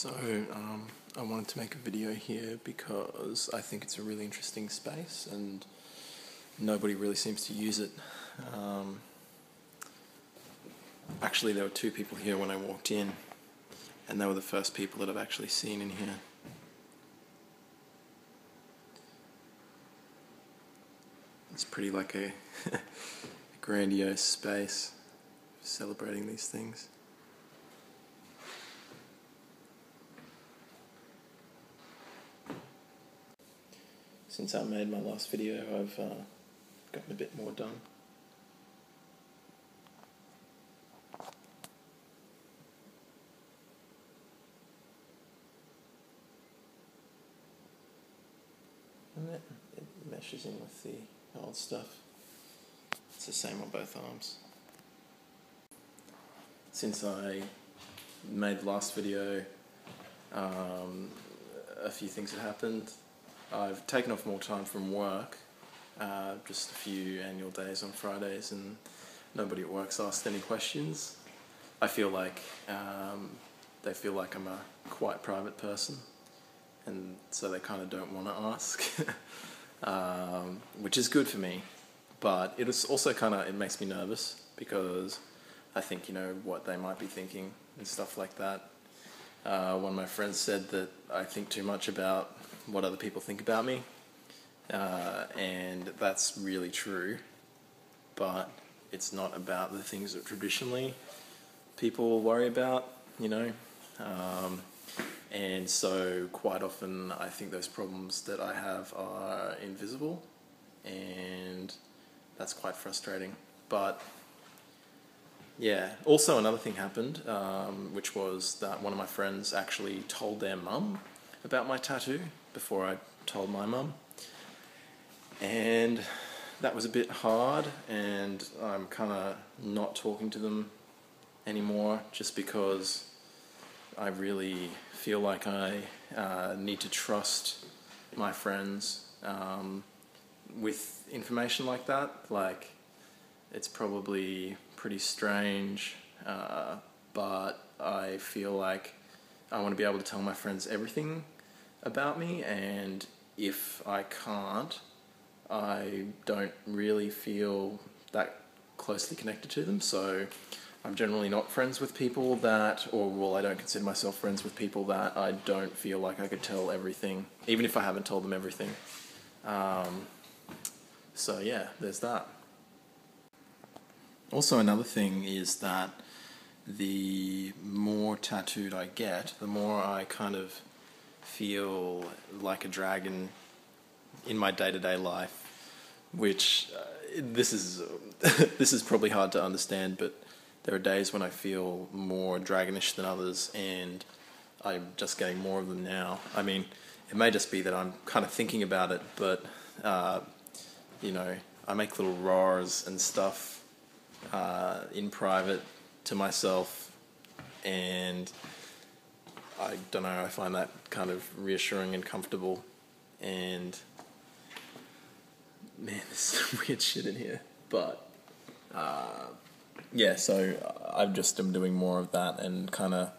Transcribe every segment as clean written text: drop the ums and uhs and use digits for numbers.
So I wanted to make a video here because I think it's a really interesting space and nobody really seems to use it. Actually, there were two people here when I walked in, and they were the first people that I've actually seen in here. It's pretty like a grandiose space for celebrating these things. Since I made my last video, I've gotten a bit more done. And it meshes in with the old stuff. It's the same on both arms. Since I made the last video, a few things have happened. I've taken off more time from work, just a few annual days on Fridays, and nobody at work's asked any questions. I feel like they feel like I'm a quite private person, and so they kind of don't want to ask, which is good for me, but it is also it makes me nervous because I think, what they might be thinking and stuff like that. One of my friends said that I think too much about what other people think about me, and that's really true, but it's not about the things that traditionally people worry about, and so quite often I think those problems that I have are invisible, and that's quite frustrating. But yeah, also another thing happened, which was that one of my friends actually told their mum about my tattoo before I told my mum, and that was a bit hard, and I'm kind of not talking to them anymore just because I really feel like I need to trust my friends with information like that. Like, it's probably pretty strange, but I feel like I want to be able to tell my friends everything about me, and if I can't, I don't really feel that closely connected to them. So I'm generally not friends with people that, I don't consider myself friends with people that I don't feel like I could tell everything, even if I haven't told them everything. So yeah, there's that. Also, another thing is that the more tattooed I get, the more I kind of feel like a dragon in my day-to-day life, which this is this is probably hard to understand, but there are days when I feel more dragonish than others, and I'm just getting more of them now. I mean, it may just be that I'm kind of thinking about it, but I make little roars and stuff in private to myself, and I don't know, I find that kind of reassuring and comfortable, and man, there's some weird shit in here, but yeah, so I just am doing more of that, and kind of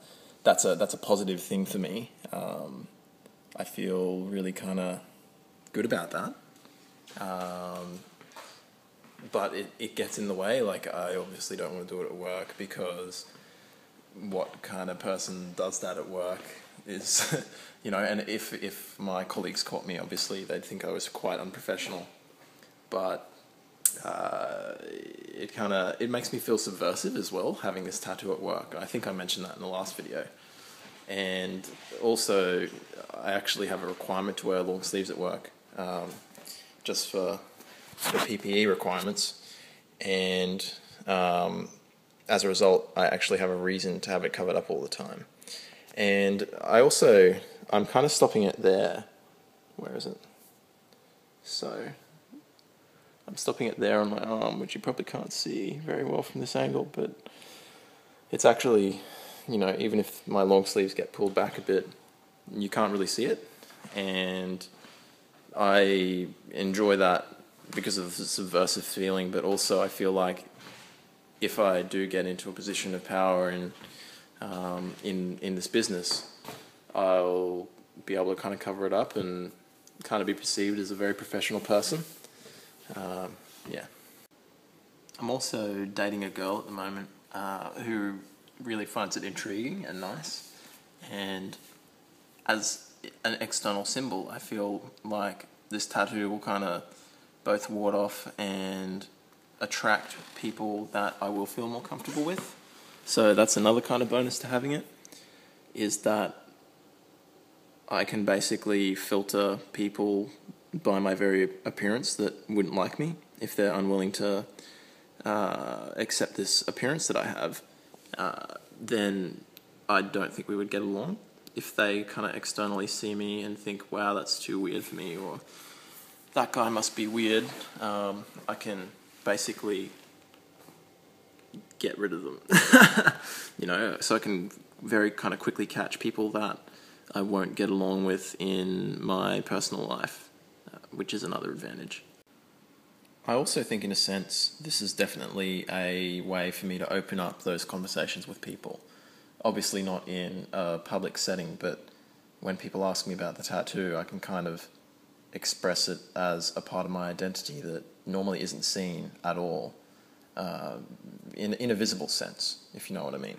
that's a positive thing for me. I feel really kind of good about that, but it gets in the way. Like, I obviously don't want to do it at work, because what kind of person does that at work is, and if my colleagues caught me, obviously they'd think I was quite unprofessional, but it makes me feel subversive as well, having this tattoo at work. I think I mentioned that in the last video. And also, I actually have a requirement to wear long sleeves at work, just for the PPE requirements, and as a result, I actually have a reason to have it covered up all the time. And I'm kind of stopping it there. Where is it? So I'm stopping it there on my arm, which you probably can't see very well from this angle, but it's actually, even if my long sleeves get pulled back a bit, you can't really see it, and I enjoy that because of the subversive feeling, but also I feel like if I do get into a position of power in this business, I'll be able to kind of cover it up and kind of be perceived as a very professional person. Yeah. I'm also dating a girl at the moment who really finds it intriguing and nice. And as an external symbol, I feel like this tattoo will kind of both ward off and attract people that I will feel more comfortable with. So that's another kind of bonus to having it, is that I can basically filter people by my very appearance that wouldn't like me if they're unwilling to accept this appearance that I have. Then I don't think we would get along. If they kind of externally see me and think, wow, that's too weird for me, or that guy must be weird, I can basically get rid of them. So I can very kind of quickly catch people that I won't get along with in my personal life, which is another advantage. I also think, in a sense, this is definitely a way for me to open up those conversations with people. Obviously not in a public setting, but when people ask me about the tattoo, I can kind of express it as a part of my identity that normally isn't seen at all, in a visible sense, if you know what I mean.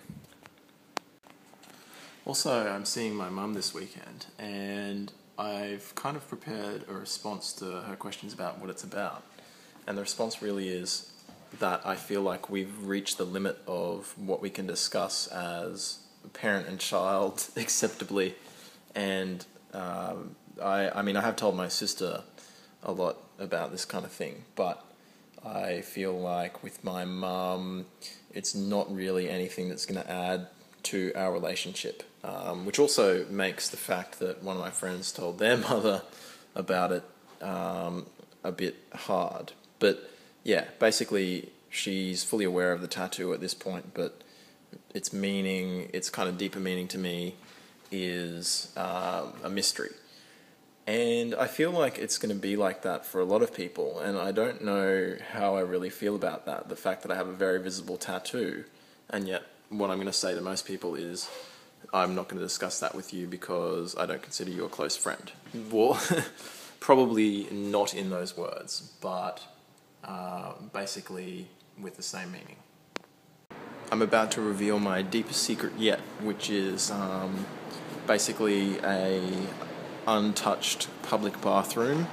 Also, I'm seeing my mum this weekend, and I've kind of prepared a response to her questions about what it's about. And the response really is that I feel like we've reached the limit of what we can discuss as parent and child acceptably. And I have told my sister a lot about this kind of thing, but I feel like with my mum, it's not really anything that's going to add to our relationship, which also makes the fact that one of my friends told their mother about it a bit hard. But yeah, basically she's fully aware of the tattoo at this point, but its meaning, its kind of deeper meaning to me, is a mystery. And I feel like it's going to be like that for a lot of people, and I don't know how I really feel about that, the fact that I have a very visible tattoo, and yet what I'm going to say to most people is, I'm not going to discuss that with you because I don't consider you a close friend. Well, probably not in those words, but basically with the same meaning. I'm about to reveal my deepest secret yet, which is basically a untouched public bathroom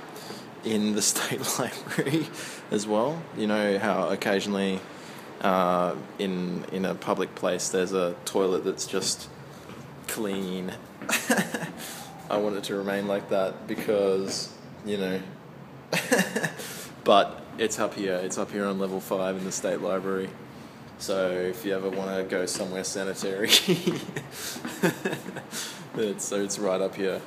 in the state library as well. You know how occasionally in a public place there's a toilet that's just clean. I want it to remain like that because, but it's up here on level 5 in the state library. So if you ever want to go somewhere sanitary, it's right up here.